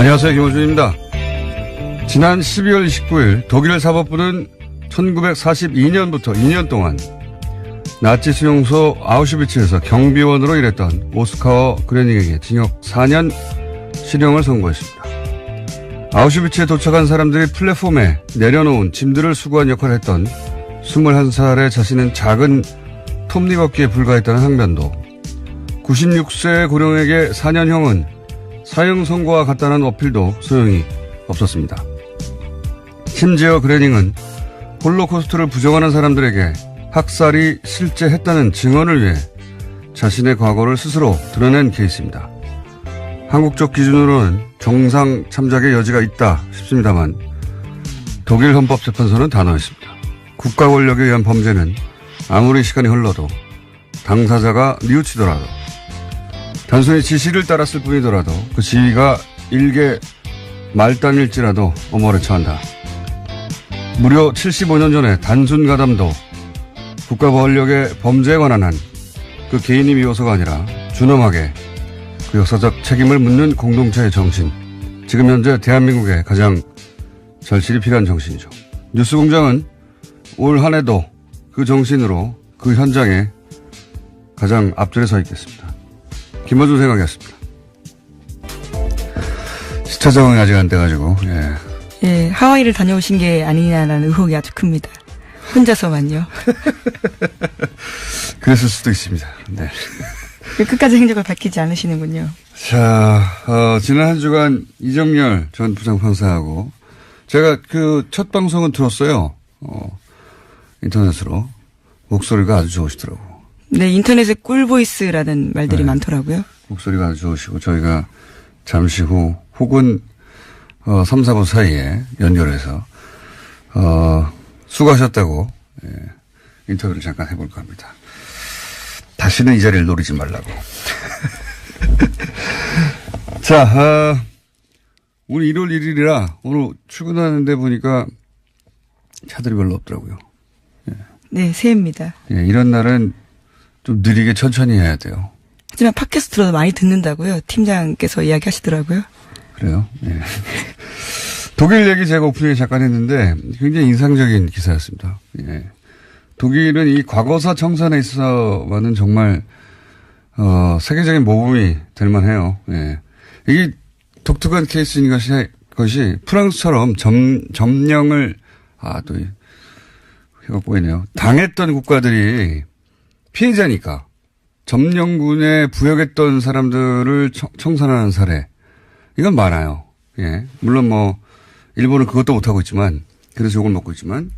안녕하세요. 김호준입니다. 지난 12월 29일 독일 사법부는 1942년부터 2년 동안 나치 수용소 아우슈비츠에서 경비원으로 일했던 오스카어 그레닝에게 징역 4년 실형을 선고했습니다. 아우슈비츠에 도착한 사람들이 플랫폼에 내려놓은 짐들을 수거한 역할을 했던 21살의 자신은 작은 톱니바퀴에 불과했다는 항변도, 96세 고령에게 4년형은 사형 선고와 같다는 어필도 소용이 없었습니다. 심지어 그레닝은 홀로코스트를 부정하는 사람들에게 학살이 실제 했다는 증언을 위해 자신의 과거를 스스로 드러낸 케이스입니다. 한국적 기준으로는 정상 참작의 여지가 있다 싶습니다만 독일 헌법재판소는 단호했습니다. 국가 권력에 의한 범죄는 아무리 시간이 흘러도 당사자가 뉘우치더라도, 단순히 지시를 따랐을 뿐이더라도 그 지위가 일개 말단일지라도 엄호를 처한다. 무려 75년 전에 단순 가담도 국가 권력의 범죄에 관한 한 그 개인이 미워서가 아니라 준엄하게 그 역사적 책임을 묻는 공동체의 정신, 지금 현재 대한민국에 가장 절실히 필요한 정신이죠. 뉴스공장은 올 한 해도 그 정신으로 그 현장에 가장 앞줄에 서 있겠습니다. 김어준 생각이었습니다. 시차 적응이 아직 안 돼가지고. 예, 하와이를 다녀오신 게 아니냐라는 의혹이 아주 큽니다. 혼자서만요. 그랬을 수도 있습니다. 네. 끝까지 행적을 밝히지 않으시는군요. 자, 지난 한 주간 이정열 전 부장판사하고 제가 그 첫 방송은 들었어요. 인터넷으로. 목소리가 아주 좋으시더라고요. 네, 인터넷에 꿀보이스라는 말들이 네. 많더라고요. 목소리가 아주 좋으시고 저희가 잠시 후 혹은 3, 4부 사이에 연결해서 수고하셨다고 인터뷰를 잠깐 해볼까 합니다. 다시는 이 자리를 노리지 말라고. 자, 오늘 1월 1일이라 오늘 출근하는데 보니까 차들이 별로 없더라고요. 네, 새해입니다. 예, 이런 날은 좀 느리게 천천히 해야 돼요. 하지만 팟캐스트로도 많이 듣는다고요. 팀장께서 이야기하시더라고요. 그래요? 예. 독일 얘기 제가 오프닝에 잠깐 했는데 굉장히 인상적인 기사였습니다. 예. 독일은 이 과거사 청산에 있어서는 정말 세계적인 모범이 될 만해요. 예. 이게 독특한 케이스인 것이 프랑스처럼 점령을 또 해가 보이네요. 당했던 국가들이 피해자니까 점령군에 부역했던 사람들을 청산하는 사례, 이건 많아요. 예. 물론 일본은 그것도 못하고 있지만, 그래서 욕을 먹고 있지만,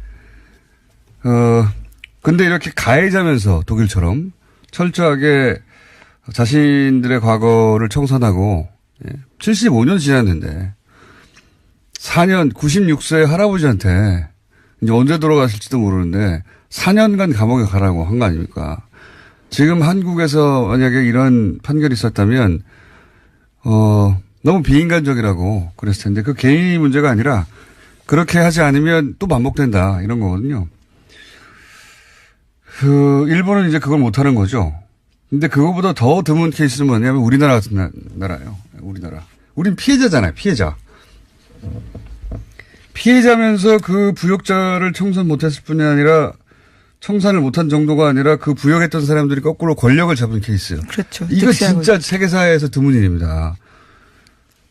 근데 이렇게 가해자면서 독일처럼 철저하게 자신들의 과거를 청산하고, 75년 지났는데, 4년, 96세 할아버지한테, 이제 언제 돌아가실지도 모르는데, 4년간 감옥에 가라고 한 거 아닙니까? 지금 한국에서 만약에 이런 판결이 있었다면, 너무 비인간적이라고 그랬을 텐데, 그 개인이 문제가 아니라, 그렇게 하지 않으면 또 반복된다, 이런 거거든요. 일본은 이제 그걸 못하는 거죠. 근데 그거보다 더 드문 케이스는 뭐냐면 우리나라 같은 나라예요. 우리나라. 우린 피해자잖아요, 피해자. 피해자면서 그 부역자를 청산 못했을 뿐이 아니라 청산을 못한 정도가 아니라 그 부역했던 사람들이 거꾸로 권력을 잡은 케이스. 그렇죠. 이거 진짜 세계사회에서 드문 일입니다.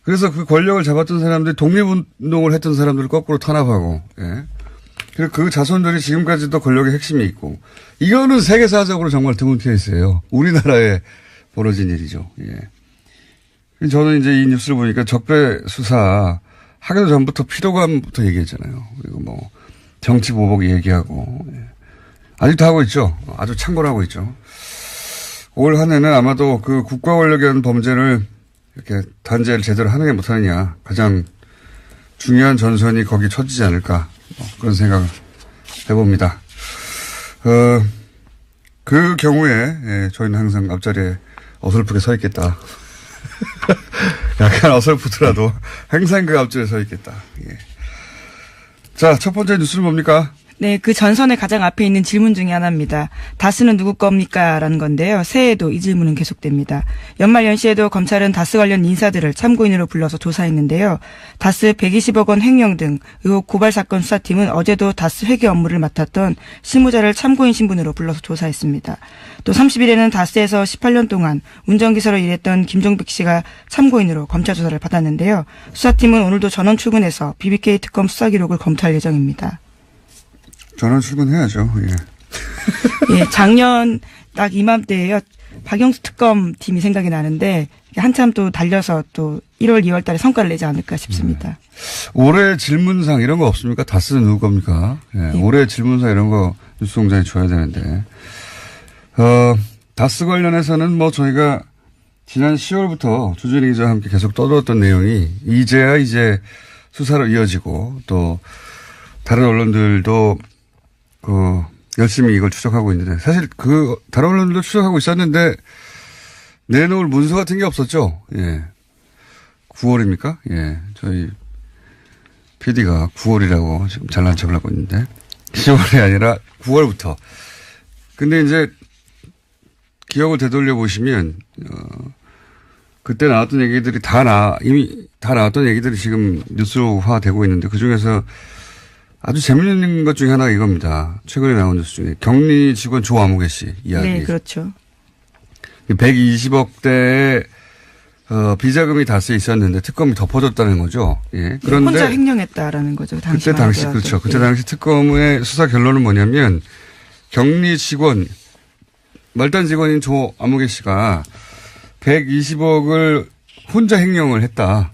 그래서 그 권력을 잡았던 사람들이 독립운동을 했던 사람들을 거꾸로 탄압하고, 예. 그리고 그 자손들이 지금까지도 권력의 핵심이 있고, 이거는 세계사적으로 정말 드문 케이스예요. 우리나라에 벌어진 일이죠. 예. 저는 이제 이 뉴스를 보니까 적폐 수사 하기도 전부터 피로감부터 얘기했잖아요. 그리고 정치 보복 얘기하고, 예. 아직도 하고 있죠. 아주 참고를 하고 있죠. 올 한 해는 아마도 그 국가 권력에 의한 범죄를 이렇게 단죄를 제대로 하느냐 못하느냐 가장 중요한 전선이 거기 쳐지지 않을까 그런 생각을 해봅니다. 그 경우에 저희는 항상 앞자리에 어설프게 서 있겠다. 약간 어설프더라도 항상 그 앞자리에 서 있겠다. 예. 자, 첫 번째 뉴스는 뭡니까? 네, 그 전선의 가장 앞에 있는 질문 중에 하나입니다. 다스는 누구 겁니까? 라는 건데요. 새해에도 이 질문은 계속됩니다. 연말 연시에도 검찰은 다스 관련 인사들을 참고인으로 불러서 조사했는데요. 다스 120억 원 횡령 등 의혹 고발 사건 수사팀은 어제도 다스 회계 업무를 맡았던 실무자를 참고인 신분으로 불러서 조사했습니다. 또 30일에는 다스에서 18년 동안 운전기사로 일했던 김종백 씨가 참고인으로 검찰 조사를 받았는데요. 수사팀은 오늘도 전원 출근해서 BBK 특검 수사 기록을 검토할 예정입니다. 전원 출근해야죠. 예. 예, 작년 딱 이맘때에요. 박영수 특검 팀이 생각이 나는데 한참 또 달려서 또 1월, 2월 달에 성과를 내지 않을까 싶습니다. 올해 질문상 이런 거 없습니까? 다스는 누구 겁니까? 예, 올해 질문상 이런 거 뉴스공장에 줘야 되는데. 다스 관련해서는 뭐 저희가 지난 10월부터 주진희 기자와 함께 계속 떠들었던 내용이 이제야 이제 수사로 이어지고 또 다른 언론들도 열심히 이걸 추적하고 있는데 사실 다른 언론들도 추적하고 있었는데 내놓을 문서 같은 게 없었죠. 예. 9월입니까? 예. 저희 PD가 9월이라고 지금 잘난 척을 하고 있는데 10월이 아니라 9월부터. 근데 이제 기억을 되돌려 보시면 그때 나왔던 얘기들이 이미 다 나왔던 얘기들이 지금 뉴스화 되고 있는데 그중에서 아주 재밌는 것 중에 하나가 이겁니다. 최근에 나온 뉴스 중에 격리 직원 조아무개 씨 이야기. 네, 그렇죠. 120억대의 비자금이 다스에 있었는데 특검이 덮어줬다는 거죠. 예. 그런데 혼자 횡령했다라는 거죠. 그때 당시 그렇죠. 그때 당시 특검의 수사 결론은 뭐냐면 격리 직원 말단 직원인 조아무개 씨가 120억을 혼자 횡령을 했다.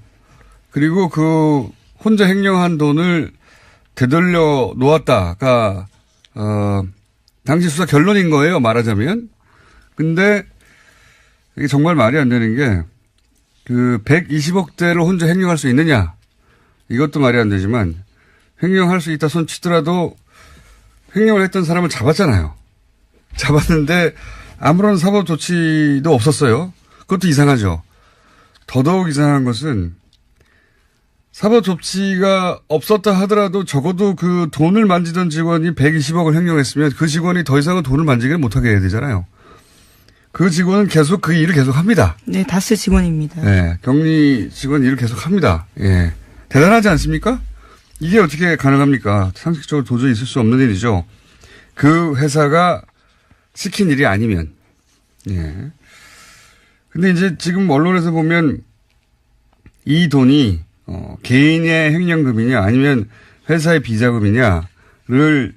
그리고 그 혼자 횡령한 돈을 되돌려 놓았다가 당시 수사 결론인 거예요. 말하자면. 근데 이게 정말 말이 안 되는 게 그 120억대를 혼자 횡령할 수 있느냐. 이것도 말이 안 되지만 횡령할 수 있다 손 치더라도 횡령을 했던 사람을 잡았잖아요. 잡았는데 아무런 사법 조치도 없었어요. 그것도 이상하죠. 더더욱 이상한 것은 사법 조치가 없었다 하더라도 적어도 그 돈을 만지던 직원이 120억을 횡령했으면 그 직원이 더 이상은 돈을 만지기를 못하게 해야 되잖아요. 그 직원은 계속 그 일을 계속 합니다. 네, 다스 직원입니다. 네, 격리 직원 일을 계속 합니다. 예. 대단하지 않습니까? 이게 어떻게 가능합니까? 상식적으로 도저히 있을 수 없는 일이죠. 그 회사가 시킨 일이 아니면. 예. 근데 이제 지금 언론에서 보면 이 돈이 개인의 횡령금이냐 아니면 회사의 비자금이냐를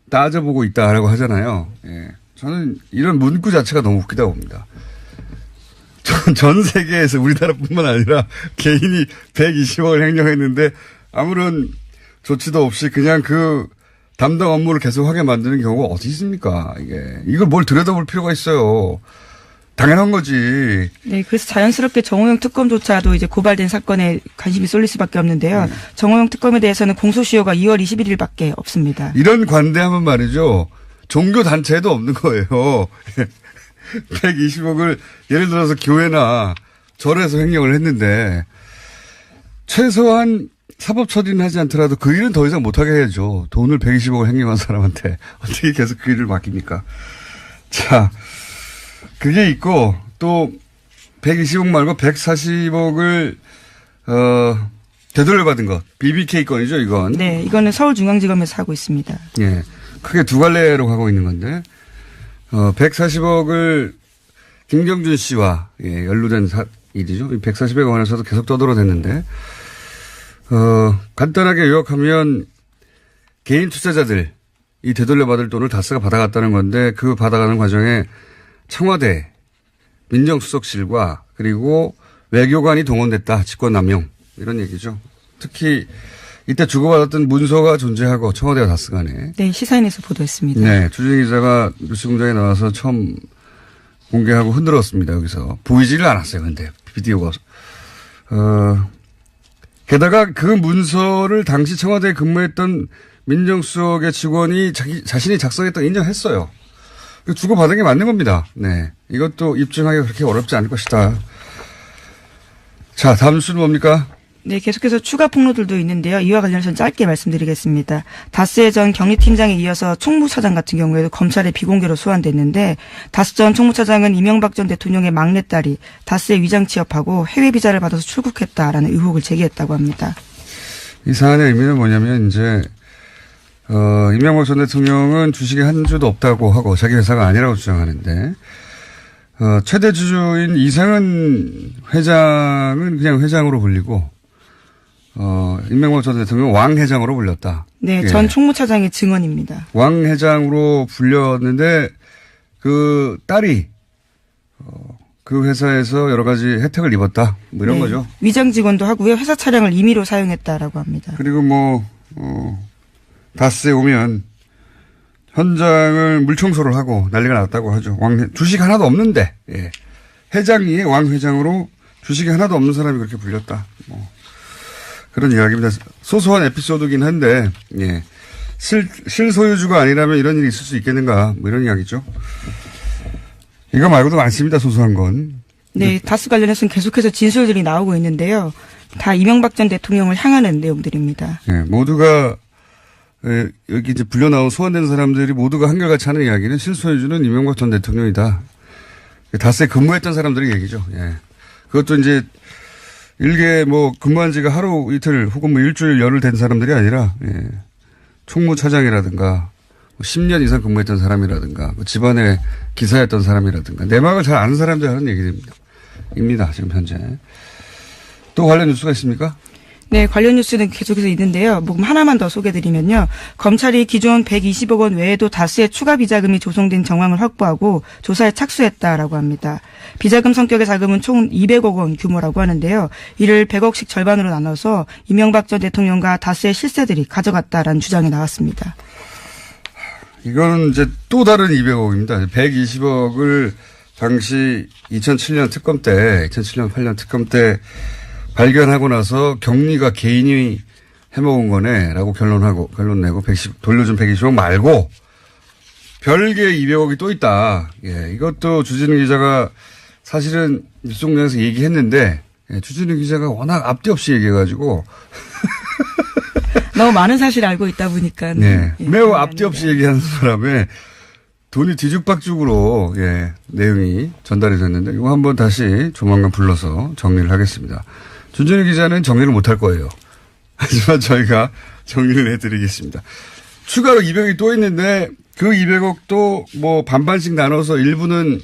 따져보고 있다라고 하잖아요. 예. 저는 이런 문구 자체가 너무 웃기다고 봅니다. 전 세계에서 우리나라뿐만 아니라 개인이 120억을 횡령했는데 아무런 조치도 없이 그냥 그 담당 업무를 계속하게 만드는 경우가 어디 있습니까? 이걸 뭘 들여다볼 필요가 있어요. 당연한 거지. 네, 그래서 자연스럽게 정호영 특검조차도 이제 고발된 사건에 관심이 쏠릴 수밖에 없는데요. 정호영 특검에 대해서는 공소시효가 2월 21일밖에 없습니다. 이런 관대함은 말이죠. 종교 단체에도 없는 거예요. 120억을 예를 들어서 교회나 절에서 횡령을 했는데 최소한 사법 처리는 하지 않더라도 그 일은 더 이상 못하게 해야죠. 돈을 120억을 횡령한 사람한테 어떻게 계속 그 일을 맡깁니까? 자, 그게 있고 또 120억 말고 140억을 되돌려받은 것. BBK 건이죠, 이건. 네, 이거는 서울중앙지검에서 하고 있습니다. 예. 크게 두 갈래로 가고 있는 건데 140억을 김경준 씨와 연루된 일이죠. 140억 원에서도 계속 떠들어댔는데 간단하게 요약하면 개인 투자자들이 되돌려받을 돈을 다스가 받아갔다는 건데 그 받아가는 과정에 청와대 민정수석실과 그리고 외교관이 동원됐다. 직권남용 이런 얘기죠. 특히 이때 주고받았던 문서가 존재하고 청와대와 다스 간에. 네, 시사인에서 보도했습니다. 네, 주진희 기자가 뉴스공장에 나와서 처음 공개하고 흔들었습니다. 여기서 보이지를 않았어요. 근데 비디오가. 게다가 그 문서를 당시 청와대에 근무했던 민정수석의 직원이 자신이 작성했다고 인정했어요. 주고받은 게 맞는 겁니다. 네, 이것도 입증하기가 그렇게 어렵지 않을 것이다. 자, 다음 수는 뭡니까? 네, 계속해서 추가 폭로들도 있는데요. 이와 관련해서는 짧게 말씀드리겠습니다. 다스의 전 경리팀장에 이어서 총무차장 같은 경우에도 검찰의 비공개로 소환됐는데 다스 전 총무차장은 이명박 전 대통령의 막내딸이 다스에 위장 취업하고 해외 비자를 받아서 출국했다라는 의혹을 제기했다고 합니다. 이 사안의 의미는 뭐냐면 이제 이명박 전 대통령은 주식에 한 주도 없다고 하고 자기 회사가 아니라고 주장하는데 최대 주주인 이상은 회장은 그냥 회장으로 불리고 임명박 전 대통령 왕 회장으로 불렸다. 네, 예. 전 총무차장의 증언입니다. 왕 회장으로 불렸는데 그 딸이 그 회사에서 여러 가지 혜택을 입었다. 뭐 이런 네, 거죠. 위장 직원도 하고요. 회사 차량을 임의로 사용했다라고 합니다. 그리고 다스에 오면 현장을 물청소를 하고 난리가 났다고 하죠. 주식 하나도 없는데, 예. 회장이 왕 회장으로 주식이 하나도 없는 사람이 그렇게 불렸다. 그런 이야기입니다. 소소한 에피소드긴 한데, 예. 실소유주가 아니라면 이런 일이 있을 수 있겠는가, 뭐 이런 이야기죠. 이거 말고도 많습니다, 소소한 건. 네, 다스 관련해서는 계속해서 진술들이 나오고 있는데요. 다 이명박 전 대통령을 향하는 내용들입니다. 예, 모두가, 여기 이제 불려 나온 소환된 사람들이 모두가 한결같이 하는 이야기는 실소유주는 이명박 전 대통령이다. 다스에 근무했던 사람들의 얘기죠. 예. 그것도 이제 일개 근무한 지가 하루 이틀 혹은 일주일 열흘 된 사람들이 아니라, 예. 총무차장이라든가 10년 이상 근무했던 사람이라든가 집안의 기사였던 사람이라든가 내막을 잘 아는 사람들이 하는 얘기입니다. 지금 현재. 또 관련 뉴스가 있습니까? 네, 관련 뉴스는 계속해서 있는데요. 하나만 더 소개드리면요. 검찰이 기존 120억 원 외에도 다수의 추가 비자금이 조성된 정황을 확보하고 조사에 착수했다라고 합니다. 비자금 성격의 자금은 총 200억 원 규모라고 하는데요. 이를 100억씩 절반으로 나눠서 이명박 전 대통령과 다수의 실세들이 가져갔다라는 주장이 나왔습니다. 이건 이제 또 다른 200억입니다. 120억을 당시 2007년 8년 특검 때 발견하고 나서 경리가 개인이 해먹은 거네라고 결론 내고 돌려준 120억 말고 별개 200억이 또 있다. 예, 이것도 주진우 기자가 사실은 뉴스공장에서 얘기했는데 주진우 기자가 워낙 앞뒤 없이 얘기해가지고 너무 많은 사실을 알고 있다 보니까. 네. 매우 앞뒤 없이 얘기하는 사람의 돈이 뒤죽박죽으로, 내용이 전달이 됐는데, 이거 한번 다시 조만간 불러서 정리를 하겠습니다. 준준희 기자는 정리를 못할 거예요. 하지만 저희가 정리를 해드리겠습니다. 추가로 200억이 또 있는데, 그 200억도 반반씩 나눠서 일부는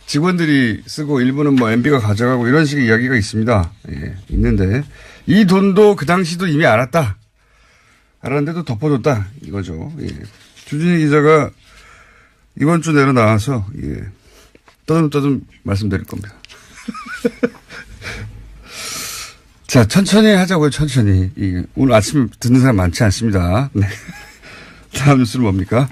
직원들이 쓰고 일부는 MB가 가져가고 이런 식의 이야기가 있습니다. 예, 있는데, 이 돈도 그 당시도 이미 알았는데도 덮어줬다 이거죠. 예. 주진희 기자가 이번 주 내로 나와서 떠듬떠듬 말씀드릴 겁니다. 자, 천천히 하자고요. 천천히. 오늘 아침 듣는 사람 많지 않습니다. 네. 다음 뉴스는 뭡니까?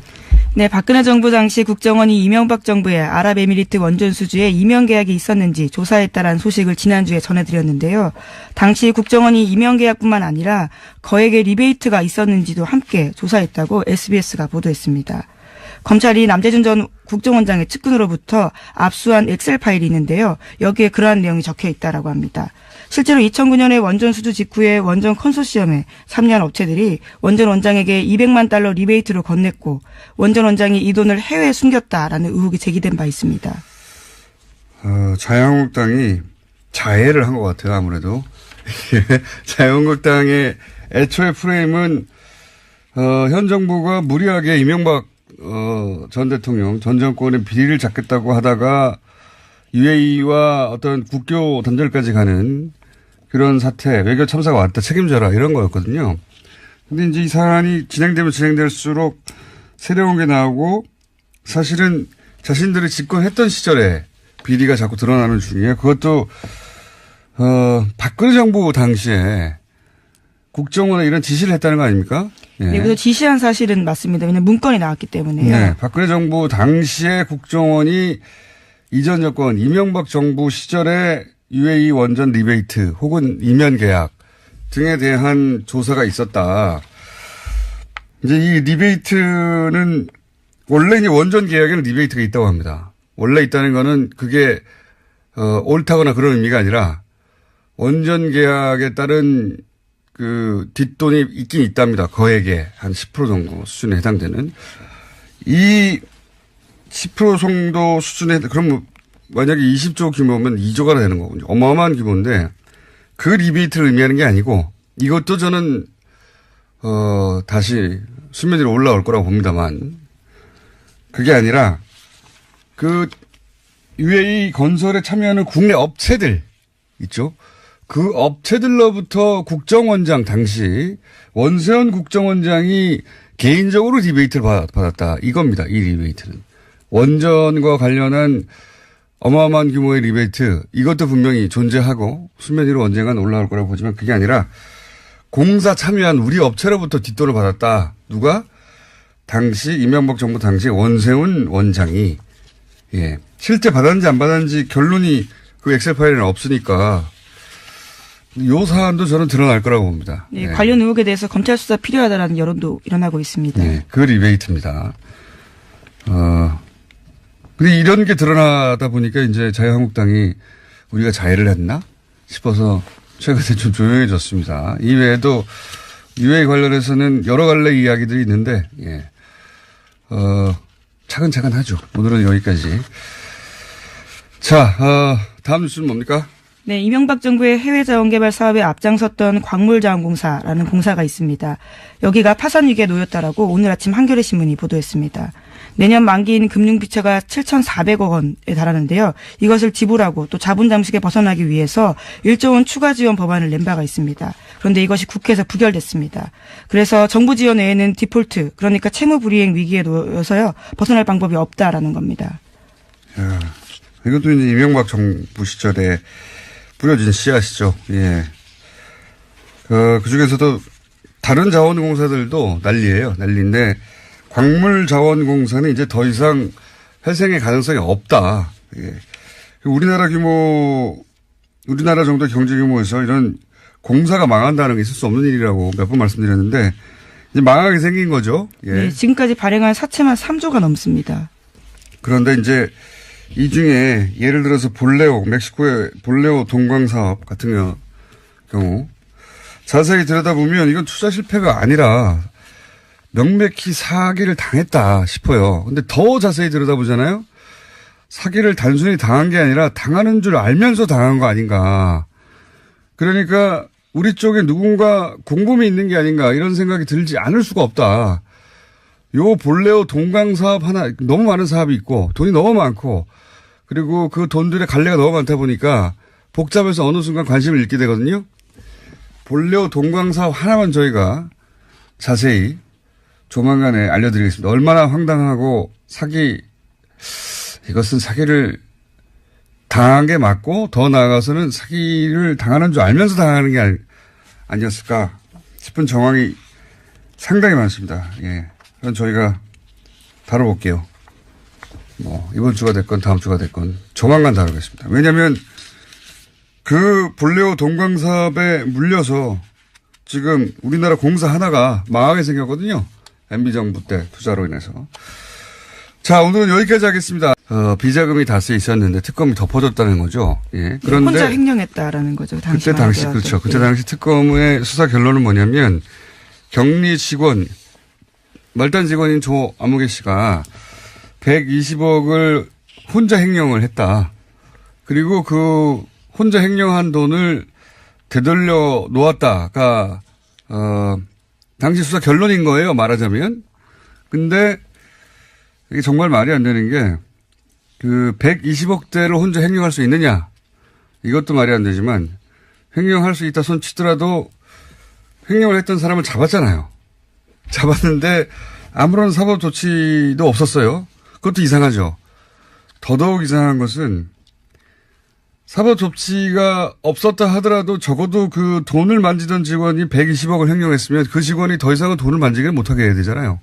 네, 박근혜 정부 당시 국정원이 이명박 정부의 아랍에미리트 원전 수주에 이명 계약이 있었는지 조사했다라는 소식을 지난주에 전해드렸는데요. 당시 국정원이 이명 계약뿐만 아니라 거액의 리베이트가 있었는지도 함께 조사했다고 SBS가 보도했습니다. 검찰이 남재준 전 국정원장의 측근으로부터 압수한 엑셀 파일이 있는데요. 여기에 그러한 내용이 적혀 있다라고 합니다. 실제로 2009년에 원전 수주 직후에 원전 컨소시엄에 참여한 업체들이 원전 원장에게 200만 달러 리베이트를 건넸고 원전 원장이 이 돈을 해외에 숨겼다라는 의혹이 제기된 바 있습니다. 자유한국당이 자해를 한 것 같아요. 아무래도. 자유한국당의 애초의 프레임은 현 정부가 무리하게 이명박 전 대통령, 전 정권의 비리를 잡겠다고 하다가 UAE와 어떤 국교 단절까지 가는 그런 사태, 외교 참사가 왔다 책임져라 이런 거였거든요. 근데 이제 이 사안이 진행되면 진행될수록 새로운 게 나오고 사실은 자신들이 집권했던 시절에 비리가 자꾸 드러나는 중이에요. 그것도 박근혜 정부 당시에 국정원에 이런 지시를 했다는 거 아닙니까? 예. 네, 그래서 지시한 사실은 맞습니다. 왜냐하면 문건이 나왔기 때문에요. 네, 박근혜 정부 당시에 국정원이 이전 정권 이명박 정부 시절에 UAE 원전 리베이트 혹은 이면 계약 등에 대한 조사가 있었다. 이제 이 리베이트는 원래 이제 원전 계약에는 리베이트가 있다고 합니다. 원래 있다는 거는 그게 옳다거나 그런 의미가 아니라 원전 계약에 따른 그 뒷돈이 있긴 있답니다. 거액에 한 10% 정도 수준에 해당되는. 이 10% 정도 수준에, 그럼 만약에 20조 규모면 2조가 되는 거군요. 어마어마한 규모인데 그 리베이트를 의미하는 게 아니고 이것도 저는, 다시 수면 위로 올라올 거라고 봅니다만 그게 아니라 그 UAE 건설에 참여하는 국내 업체들 있죠. 그 업체들로부터 국정원장 당시 원세훈 국정원장이 개인적으로 리베이트를 받았다. 이겁니다. 이 리베이트는. 원전과 관련한 어마어마한 규모의 리베이트 이것도 분명히 존재하고 수면 위로 언젠간 올라올 거라고 보지만 그게 아니라 공사 참여한 우리 업체로부터 뒷돈을 받았다. 누가? 당시 이명박 정부 당시 원세훈 원장이 예. 실제 받았는지 안 받았는지 결론이 그 엑셀 파일에는 없으니까 요 사안도 저는 드러날 거라고 봅니다. 네, 관련 의혹에 대해서 검찰 수사 필요하다라는 여론도 일어나고 있습니다. 네, 그 리베이트입니다. 근데 이런 게 드러나다 보니까 이제 자유한국당이 우리가 자해를 했나 싶어서 최근에 좀 조용해졌습니다. 이외에도 UA 관련해서는 여러 갈래 이야기들이 있는데, 예. 차근차근 하죠. 오늘은 여기까지. 자, 다음 뉴스는 뭡니까? 네, 이명박 정부의 해외 자원개발 사업에 앞장섰던 광물자원공사라는 공사가 있습니다. 여기가 파산 위기에 놓였다라고 오늘 아침 한겨레 신문이 보도했습니다. 내년 만기인 금융비처가 7,400억 원에 달하는데요. 이것을 지불하고 또 자본 잠식에 벗어나기 위해서 1조 원 추가 지원 법안을 낸 바가 있습니다. 그런데 이것이 국회에서 부결됐습니다. 그래서 정부 지원 외에는 디폴트, 그러니까 채무 불이행 위기에 놓여서요. 벗어날 방법이 없다라는 겁니다. 야, 이것도 이제 이명박 정부 시절에 뿌려진 씨앗이죠. 예. 그 중에서도 다른 자원공사들도 난리예요. 난리인데 광물자원공사는 이제 더 이상 회생의 가능성이 없다. 예. 우리나라 정도 경제 규모에서 이런 공사가 망한다는 게 있을 수 없는 일이라고 몇 번 말씀드렸는데 이제 망하게 생긴 거죠. 예. 네, 지금까지 발행한 사채만 3조가 넘습니다. 그런데 이제 이 중에 예를 들어서 멕시코의 볼레오 동광 사업 같은 경우 자세히 들여다보면 이건 투자 실패가 아니라 명백히 사기를 당했다 싶어요. 근데 더 자세히 들여다보잖아요. 사기를 단순히 당한 게 아니라 당하는 줄 알면서 당한 거 아닌가. 그러니까 우리 쪽에 누군가 공범이 있는 게 아닌가 이런 생각이 들지 않을 수가 없다. 요 볼레오 동광 사업 하나 너무 많은 사업이 있고 돈이 너무 많고 그리고 그 돈들의 갈래가 너무 많다 보니까 복잡해서 어느 순간 관심을 잃게 되거든요. 볼레오 동광 사업 하나만 저희가 자세히 조만간에 알려드리겠습니다. 얼마나 황당하고 이것은 사기를 당한 게 맞고 더 나아가서는 사기를 당하는 줄 알면서 당하는 게 아니었을까 싶은 정황이 상당히 많습니다. 예. 그건 저희가 다뤄볼게요. 이번 주가 됐건 다음 주가 됐건 조만간 다루겠습니다. 왜냐하면 그 볼레오 동광 사업에 물려서 지금 우리나라 공사 하나가 망하게 생겼거든요. MB정부 때 투자로 인해서. 자, 오늘은 여기까지 하겠습니다. 비자금이 다수에 있었는데 특검이 덮어졌다는 거죠. 예. 그런데 혼자 횡령했다라는 거죠. 그때 당시 그렇죠. 그때 당시 특검의 수사 결론은 뭐냐면 격리 직원 말단 직원인 조 아무개 씨가 120억을 혼자 횡령을 했다. 그리고 그 혼자 횡령한 돈을 되돌려 놓았다가 당시 수사 결론인 거예요. 말하자면. 근데 이게 정말 말이 안 되는 게 그 120억대를 혼자 횡령할 수 있느냐. 이것도 말이 안 되지만 횡령할 수 있다 손 치더라도 횡령을 했던 사람을 잡았잖아요. 잡았는데 아무런 사법 조치도 없었어요. 그것도 이상하죠. 더더욱 이상한 것은 사법 조치가 없었다 하더라도 적어도 그 돈을 만지던 직원이 120억을 횡령했으면 그 직원이 더 이상은 돈을 만지기를 못하게 해야 되잖아요.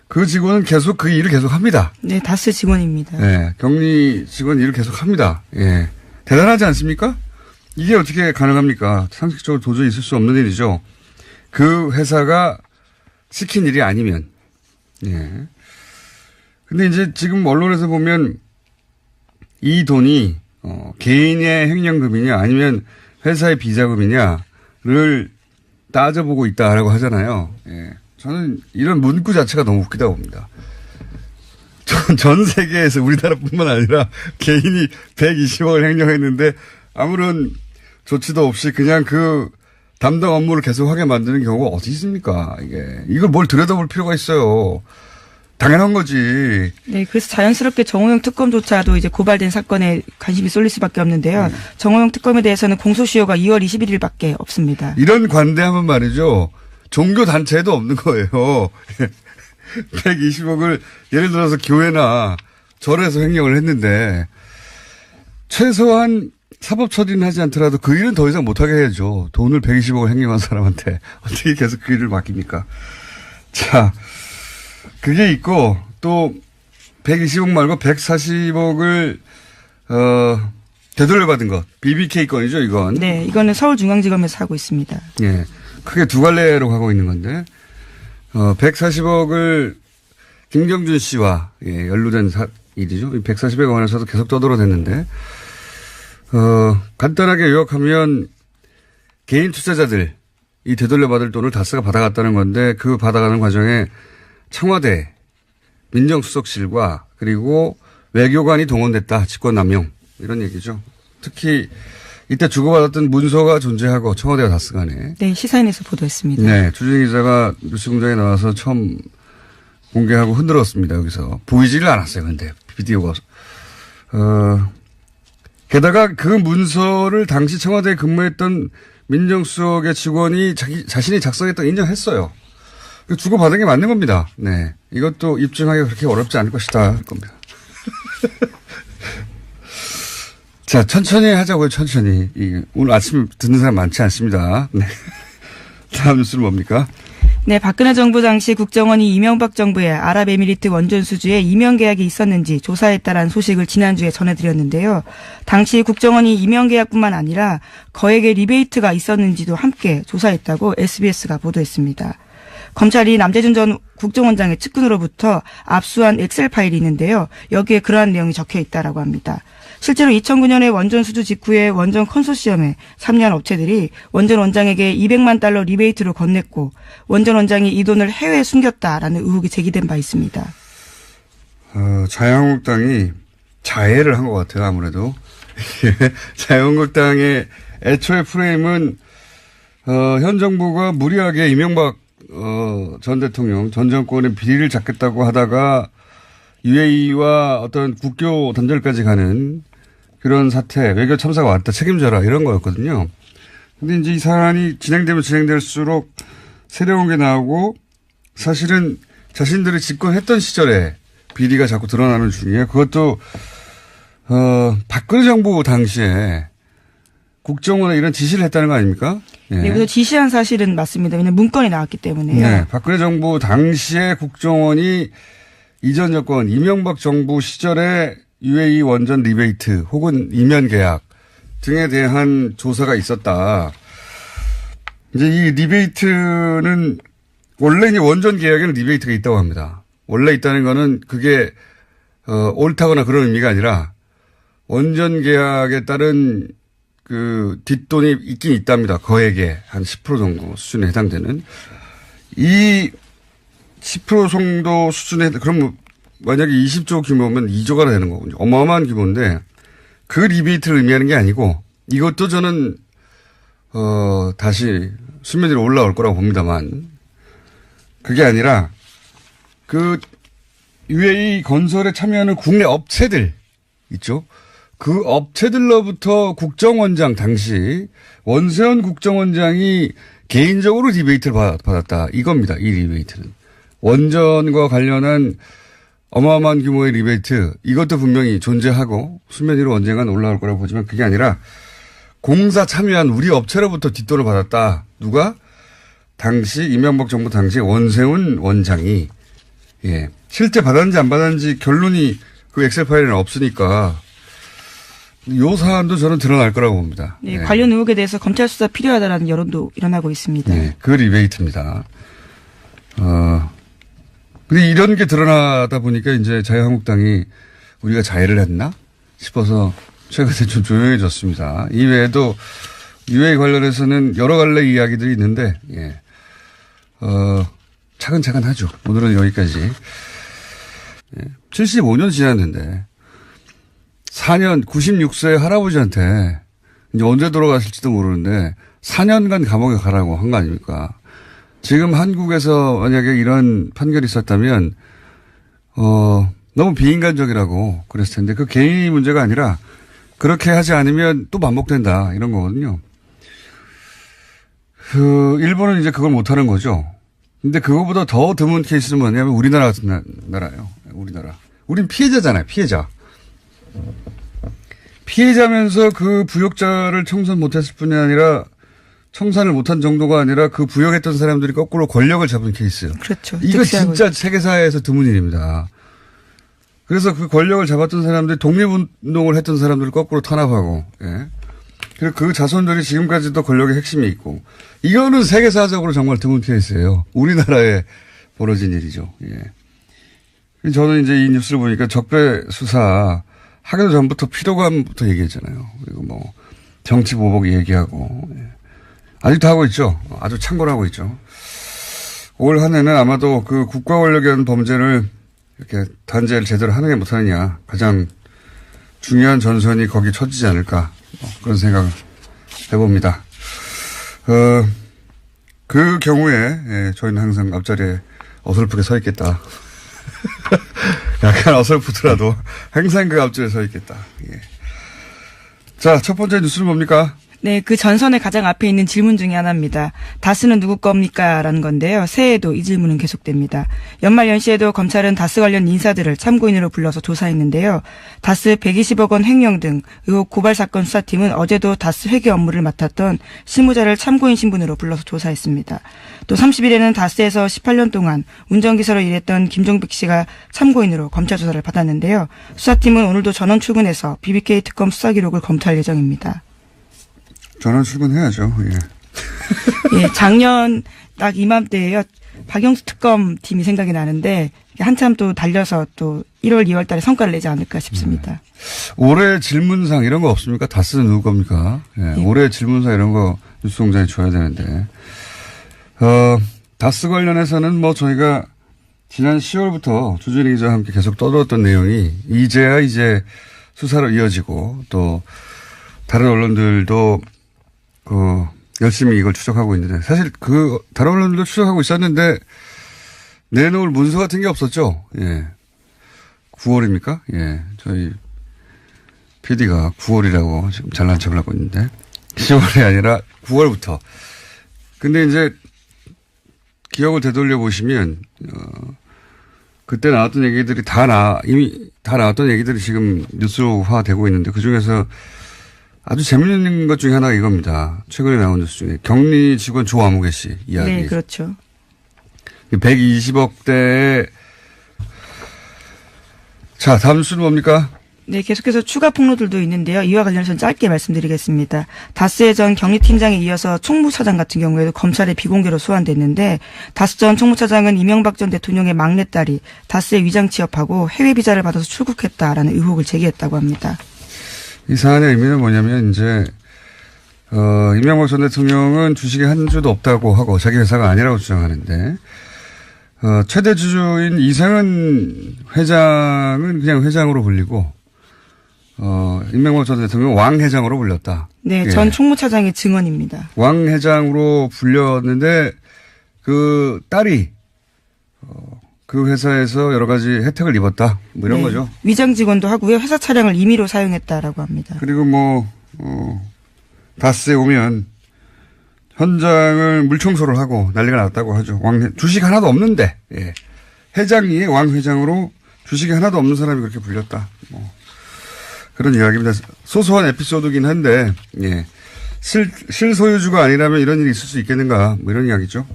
그 직원은 계속 그 일을 계속 합니다. 네, 다스 직원입니다. 네, 격리 직원 일을 계속 합니다. 예. 대단하지 않습니까? 이게 어떻게 가능합니까? 상식적으로 도저히 있을 수 없는 일이죠. 그 회사가 시킨 일이 아니면. 예. 근데 이제 지금 언론에서 보면 이 돈이 개인의 횡령금이냐 아니면 회사의 비자금이냐를 따져보고 있다라고 하잖아요. 예. 저는 이런 문구 자체가 너무 웃기다고 봅니다. 전 세계에서 우리나라뿐만 아니라 개인이 120억을 횡령했는데 아무런 조치도 없이 그냥 그 담당 업무를 계속하게 만드는 경우가 어디 있습니까? 이걸 뭘 들여다볼 필요가 있어요. 당연한 거지. 네, 그래서 자연스럽게 정호영 특검조차도 이제 고발된 사건에 관심이 쏠릴 수밖에 없는데요. 정호영 특검에 대해서는 공소시효가 2월 21일밖에 없습니다. 이런 관대하면 말이죠. 종교 단체에도 없는 거예요. 120억을 예를 들어서 교회나 절에서 횡령을 했는데 최소한 사법 처리는 하지 않더라도 그 일은 더 이상 못하게 해야죠. 돈을 120억을 횡령한 사람한테 어떻게 계속 그 일을 맡깁니까? 자, 그게 있고 또 120억 말고 140억을 되돌려받은 것. BBK 건이죠, 이건. 네, 이거는 서울중앙지검에서 하고 있습니다. 예. 크게 두 갈래로 가고 있는 건데 140억을 김경준 씨와 연루된 일이죠. 140억에 관해서도 계속 떠들어댔는데 간단하게 요약하면 개인 투자자들이 되돌려받을 돈을 다스가 받아갔다는 건데 그 받아가는 과정에 청와대 민정수석실과 그리고 외교관이 동원됐다. 직권남용 이런 얘기죠. 특히 이때 주고받았던 문서가 존재하고 청와대와 다스 간에. 네, 시사인에서 보도했습니다. 네, 주진희 기자가 뉴스공장에 나와서 처음 공개하고 흔들었습니다. 여기서 보이지를 않았어요. 근데 비디오가. 게다가 그 문서를 당시 청와대에 근무했던 민정수석의 직원이 자신이 작성했다고 인정했어요. 주고받은 게 맞는 겁니다. 네, 이것도 입증하기가 그렇게 어렵지 않을 것이다 할 겁니다. 자, 천천히 하자고요, 천천히. 오늘 아침 듣는 사람 많지 않습니다. 네. 다음 뉴스는 뭡니까? 네, 박근혜 정부 당시 국정원이 이명박 정부의 아랍에미리트 원전 수주에 임용 계약이 있었는지 조사했다라는 소식을 지난주에 전해드렸는데요. 당시 국정원이 임용 계약뿐만 아니라 거액의 리베이트가 있었는지도 함께 조사했다고 SBS가 보도했습니다. 검찰이 남재준 전 국정원장의 측근으로부터 압수한 엑셀 파일이 있는데요. 여기에 그러한 내용이 적혀 있다라고 합니다. 실제로 2009년에 원전 수주 직후에 원전 컨소시엄에 참여한 업체들이 원전 원장에게 200만 달러 리베이트를 건넸고 원전 원장이 이 돈을 해외에 숨겼다라는 의혹이 제기된 바 있습니다. 자유한국당이 자해를 한 것 같아요. 아무래도. 자유한국당의 애초의 프레임은 현 정부가 무리하게 이명박 전 대통령, 전 정권의 비리를 잡겠다고 하다가 UAE와 어떤 국교 단절까지 가는 그런 사태, 외교 참사가 왔다 책임져라 이런 거였거든요. 근데 이제 이 사안이 진행되면 진행될수록 새로운 게 나오고 사실은 자신들이 집권했던 시절에 비리가 자꾸 드러나는 중이에요. 그것도 박근혜 정부 당시에 국정원에 이런 지시를 했다는 거 아닙니까? 예. 네, 그래서 지시한 사실은 맞습니다. 왜냐하면 문건이 나왔기 때문에요. 네, 박근혜 정부 당시에 국정원이 이전 정권 이명박 정부 시절에 UAE 원전 리베이트 혹은 이면 계약 등에 대한 조사가 있었다. 이제 이 리베이트는 원래 이제 원전 계약에는 리베이트가 있다고 합니다. 원래 있다는 거는 그게 옳다거나 그런 의미가 아니라 원전 계약에 따른 그 뒷돈이 있긴 있답니다. 거액에 한 10% 정도 수준에 해당되는 이 10% 정도 수준에 그럼 만약에 20조 규모면 2조가 되는 거군요. 어마어마한 규모인데 그 리베이트를 의미하는 게 아니고 이것도 저는 다시 수면 위로 올라올 거라고 봅니다만 그게 아니라 그 UAE 건설에 참여하는 국내 업체들 있죠. 그 업체들로부터 국정원장 당시 원세훈 국정원장이 개인적으로 리베이트를 받았다. 이겁니다. 이 리베이트는. 원전과 관련한 어마어마한 규모의 리베이트 이것도 분명히 존재하고 수면 위로 언젠간 올라올 거라고 보지만 그게 아니라 공사 참여한 우리 업체로부터 뒷돈을 받았다. 누가? 당시 이명박 정부 당시 원세훈 원장이 예. 실제 받았는지 안 받았는지 결론이 그 엑셀 파일에는 없으니까 요 사안도 저는 드러날 거라고 봅니다. 네, 관련 의혹에 대해서 검찰 수사 필요하다라는 여론도 일어나고 있습니다. 네, 그 리베이트입니다. 근데 이런 게 드러나다 보니까 이제 자유한국당이 우리가 자해를 했나 싶어서 최근에 좀 조용해졌습니다. 이외에도 UA 관련해서는 여러 갈래 이야기들이 있는데, 예. 차근차근 하죠. 오늘은 여기까지. 예. 75년 지났는데, 4년, 96세 할아버지한테 이제 언제 돌아가실지도 모르는데, 4년간 감옥에 가라고 한 거 아닙니까? 지금 한국에서 만약에 이런 판결이 있었다면, 너무 비인간적이라고 그랬을 텐데, 그 개인이 문제가 아니라, 그렇게 하지 않으면 또 반복된다. 이런 거거든요. 일본은 이제 그걸 못하는 거죠. 근데 그거보다 더 드문 케이스는 뭐냐면 우리나라 같은 나라예요. 우리나라. 우린 피해자잖아요. 피해자. 피해자면서 그 부역자를 청산 못했을 뿐이 아니라 청산을 못한 정도가 아니라 그 부역했던 사람들이 거꾸로 권력을 잡은 케이스. 그렇죠. 이거 진짜 세계사회에서 드문 일입니다. 그래서 그 권력을 잡았던 사람들이 독립운동을 했던 사람들을 거꾸로 탄압하고, 예. 그리고 그 자손들이 지금까지도 권력의 핵심이 있고, 이거는 세계사적으로 정말 드문 케이스예요. 우리나라에 벌어진 일이죠. 예. 저는 이제 이 뉴스를 보니까 적폐 수사 하기도 전부터 피로감부터 얘기했잖아요. 그리고 뭐 정치 보복 얘기하고, 예. 아직도 하고 있죠. 아주 참고를 하고 있죠. 올 한 해는 아마도 그 국가 권력에 대한 범죄를 이렇게 단죄를 제대로 하느냐 못하느냐 가장 중요한 전선이 거기 쳐지지 않을까 그런 생각을 해봅니다. 그 경우에 예, 저희는 항상 앞자리에 어설프게 서 있겠다. 약간 어설프더라도 항상 그 앞자리에 서 있겠다. 예. 자, 첫 번째 뉴스는 뭡니까? 네, 그 전선의 가장 앞에 있는 질문 중에 하나입니다. 다스는 누구 겁니까? 라는 건데요. 새해에도 이 질문은 계속됩니다. 연말 연시에도 검찰은 다스 관련 인사들을 참고인으로 불러서 조사했는데요. 다스 120억 원 횡령 등 의혹 고발 사건 수사팀은 어제도 다스 회계 업무를 맡았던 실무자를 참고인 신분으로 불러서 조사했습니다. 또 30일에는 다스에서 18년 동안 운전기사로 일했던 김종백 씨가 참고인으로 검찰 조사를 받았는데요. 수사팀은 오늘도 전원 출근해서 BBK 특검 수사 기록을 검토할 예정입니다. 전원 출근해야죠. 예. 예, 작년 딱 이맘때에요. 박영수 특검 팀이 생각이 나는데 한참 또 달려서 또 1월, 2월 달에 성과를 내지 않을까 싶습니다. 올해 질문상 이런 거 없습니까? 다스는 누구 겁니까? 예, 예. 올해 질문상 이런 거 뉴스공장에 줘야 되는데. 다스 관련해서는 뭐 저희가 지난 10월부터 주진희 기자와 함께 계속 떠들었던 내용이 이제야 이제 수사로 이어지고 또 다른 언론들도 열심히 이걸 추적하고 있는데, 사실 다른 언론들도 추적하고 있었는데, 내놓을 문서 같은 게 없었죠? 예. 9월입니까? 예. 저희 PD가 9월이라고 지금 잘난 척을 하고 있는데, 10월이 아니라 9월부터. 근데 이제, 기억을 되돌려 보시면, 그때 나왔던 얘기들이 이미 다 나왔던 얘기들이 지금 뉴스화 되고 있는데, 그 중에서 아주 재밌는 것 중에 하나가 이겁니다. 최근에 나온 뉴스 중에 격리 직원 조아무개 씨 이야기. 네, 그렇죠. 120억대에 자, 다음 뉴스는 뭡니까? 네, 계속해서 추가 폭로들도 있는데요. 이와 관련해서는 짧게 말씀드리겠습니다. 다스의 전 경리팀장에 이어서 총무차장 같은 경우에도 검찰의 비공개로 소환됐는데, 다스 전 총무차장은 이명박 전 대통령의 막내딸이 다스에 위장 취업하고 해외 비자를 받아서 출국했다라는 의혹을 제기했다고 합니다. 이 사안의 의미는 뭐냐면 이제 이명박 전 대통령은 주식에 한 주도 없다고 하고 자기 회사가 아니라고 주장하는데 최대 주주인 이상은 회장은 그냥 회장으로 불리고 이명박 전 대통령 왕 회장으로 불렸다. 네, 예. 전 총무차장의 증언입니다. 왕 회장으로 불렸는데 그 딸이 그 회사에서 여러 가지 혜택을 입었다. 뭐 이런 네, 거죠. 위장 직원도 하고요. 회사 차량을 임의로 사용했다라고 합니다. 그리고 다스에 오면 현장을 물청소를 하고 난리가 났다고 하죠. 주식 하나도 없는데, 예. 회장이 왕 회장으로 주식이 하나도 없는 사람이 그렇게 불렸다. 그런 이야기입니다. 소소한 에피소드긴 한데, 예. 실소유주가 아니라면 이런 일이 있을 수 있겠는가, 뭐 이런 이야기죠.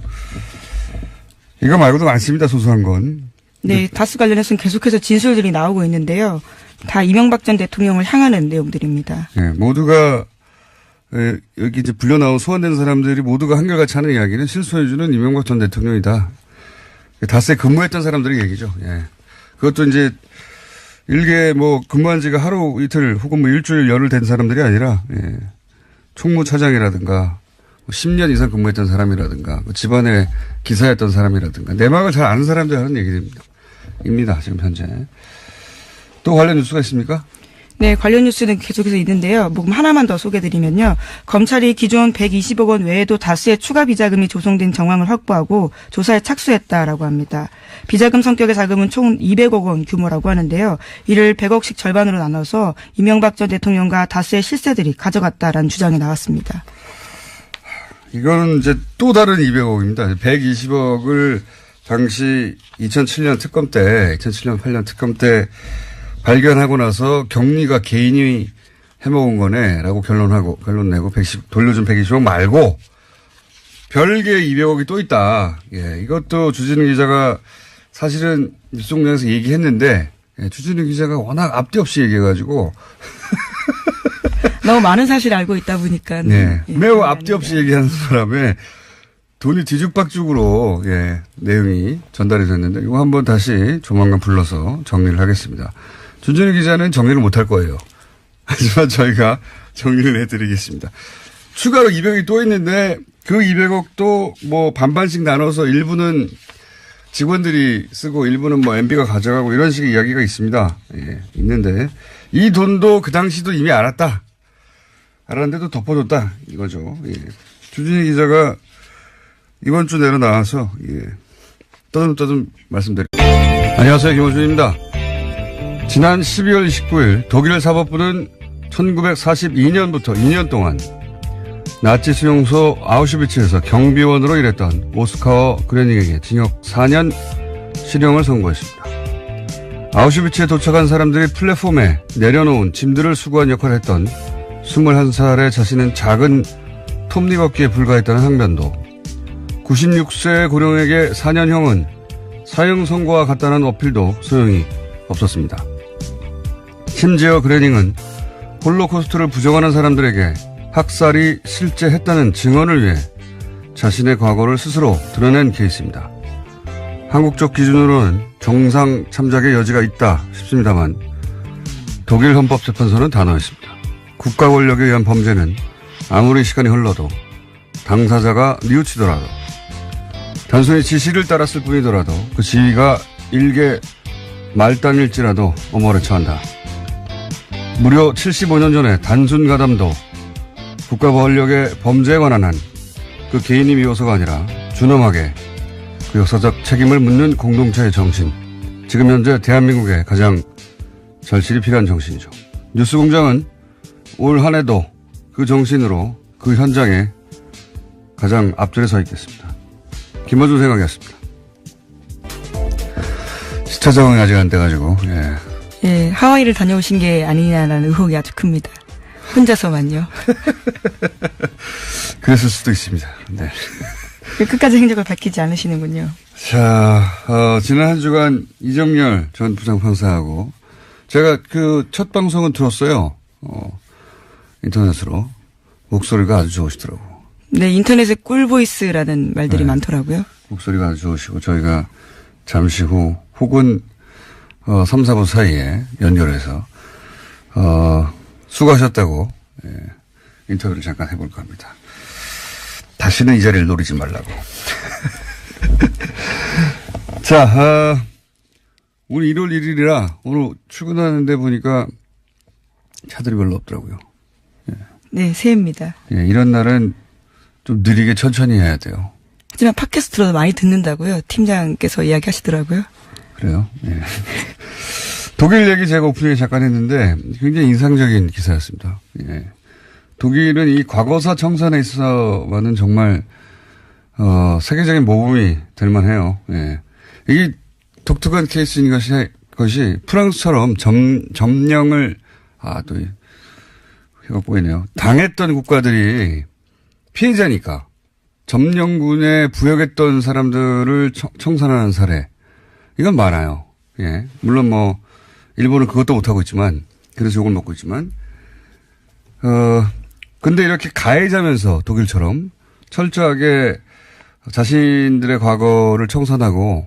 이거 말고도 많습니다, 소소한 건. 네, 다스 관련해서는 계속해서 진술들이 나오고 있는데요. 다 이명박 전 대통령을 향하는 내용들입니다. 예, 모두가, 여기 이제 불려 나온 소환된 사람들이 모두가 한결같이 하는 이야기는 실소유주는 이명박 전 대통령이다. 다스에 근무했던 사람들의 얘기죠. 예. 그것도 이제 일개 근무한 지가 하루 이틀 혹은 일주일 열흘 된 사람들이 아니라, 예. 총무차장이라든가 10년 이상 근무했던 사람이라든가 집안의 기사였던 사람이라든가 내막을 잘 아는 사람들이 하는 얘기입니다. 지금 현재. 또 관련 뉴스가 있습니까? 네, 관련 뉴스는 계속해서 있는데요. 뭐 하나만 더 소개해드리면요. 검찰이 기존 120억 원 외에도 다수의 추가 비자금이 조성된 정황을 확보하고 조사에 착수했다라고 합니다. 비자금 성격의 자금은 총 200억 원 규모라고 하는데요. 이를 100억씩 절반으로 나눠서 이명박 전 대통령과 다수의 실세들이 가져갔다라는 주장이 나왔습니다. 이거는 이제 또 다른 200억입니다. 120억을 당시 2007년 특검 때, 2007년 8년 특검 때 발견하고 나서 격리가 개인이 해먹은 거네라고 결론 내고 돌려준 120억 말고 별개의 200억이 또 있다. 예, 이것도 주진우 기자가 사실은 뉴스공장에서 얘기했는데 주진우 기자가 워낙 앞뒤 없이 얘기해가지고 너무 많은 사실을 알고 있다 보니까. 네, 매우 앞뒤 없이 얘기하는 사람의 돈이 뒤죽박죽으로 내용이 전달이 됐는데 이거 한번 다시 조만간 불러서 정리를 하겠습니다. 주진우 기자는 정리를 못할 거예요. 하지만 저희가 정리를 해드리겠습니다. 추가로 200억이 또 있는데 그 200억도 뭐 반반씩 나눠서 일부는 직원들이 쓰고 일부는 뭐 MB가 가져가고 이런 식의 이야기가 있습니다. 예, 있는데 이 돈도 그 당시도 이미 알았는데도 덮어줬다 이거죠. 예. 주진우 기자가 이번 주 내로 나와서 떠듬떠듬 말씀드립니다. 안녕하세요, 김호준입니다. 지난 12월 29일 독일 사법부는 1942년부터 2년 동안 나치 수용소 아우슈비츠에서 경비원으로 일했던 오스카어 그레닝에게 징역 4년 실형을 선고했습니다. 아우슈비츠에 도착한 사람들이 플랫폼에 내려놓은 짐들을 수거한 역할을 했던 21살의 자신은 작은 톱니바퀴에 불과했다는 항변도, 96세 고령에게 4년형은 사형 선고와 같다는 어필도 소용이 없었습니다. 심지어 그레닝은 홀로코스트를 부정하는 사람들에게 학살이 실제 했다는 증언을 위해 자신의 과거를 스스로 드러낸 케이스입니다. 한국적 기준으로는 정상 참작의 여지가 있다 싶습니다만 독일 헌법재판소는 단호했습니다. 국가 권력에 의한 범죄는 아무리 시간이 흘러도 당사자가 뉘우치더라도 단순히 지시를 따랐을 뿐이더라도 그 지위가 일개 말단일지라도 엄호를 처한다. 무려 75년 전에 단순 가담도 국가 권력의 범죄에 관한 한 그 개인이 미워서가 아니라 준엄하게 그 역사적 책임을 묻는 공동체의 정신. 지금 현재 대한민국에 가장 절실히 필요한 정신이죠. 뉴스공장은 올 한 해도 그 정신으로 그 현장에 가장 앞줄에 서 있겠습니다. 김어준 생각이었습니다. 시차 적응이 아직 안 돼가지고. 예, 하와이를 다녀오신 게 아니냐라는 의혹이 아주 큽니다. 혼자서만요. 그랬을 수도 있습니다. 네. 끝까지 행적을 밝히지 않으시는군요. 자, 지난 한 주간 이정열 전 부장판사하고 제가 그 첫 방송은 들었어요. 인터넷으로. 목소리가 아주 좋으시더라고요. 네, 인터넷에 꿀보이스라는 말들이 네. 많더라고요. 목소리가 아주 좋으시고 저희가 잠시 후 혹은 3, 4부 사이에 연결해서 수고하셨다고 인터뷰를 잠깐 해볼까 합니다. 다시는 이 자리를 노리지 말라고. 자, 오늘 1월 1일이라 오늘 출근하는데 보니까 차들이 별로 없더라고요. 네, 새해입니다. 예, 이런 날은 좀 느리게 천천히 해야 돼요. 하지만 팟캐스트로 많이 듣는다고요. 팀장께서 이야기하시더라고요. 그래요? 예. 독일 얘기 제가 오프닝에 잠깐 했는데 굉장히 인상적인 기사였습니다. 예. 독일은 이 과거사 청산에 있어서는 정말 세계적인 모범이 될 만해요. 예. 이게 독특한 케이스인 것이 프랑스처럼 점령을 또 해가 보이네요. 당했던 국가들이 피해자니까 점령군에 부역했던 사람들을 청산하는 사례 이건 많아요. 예. 물론 뭐 일본은 그것도 못하고 있지만 그래서 욕을 먹고 있지만 근데 이렇게 가해자면서 독일처럼 철저하게 자신들의 과거를 청산하고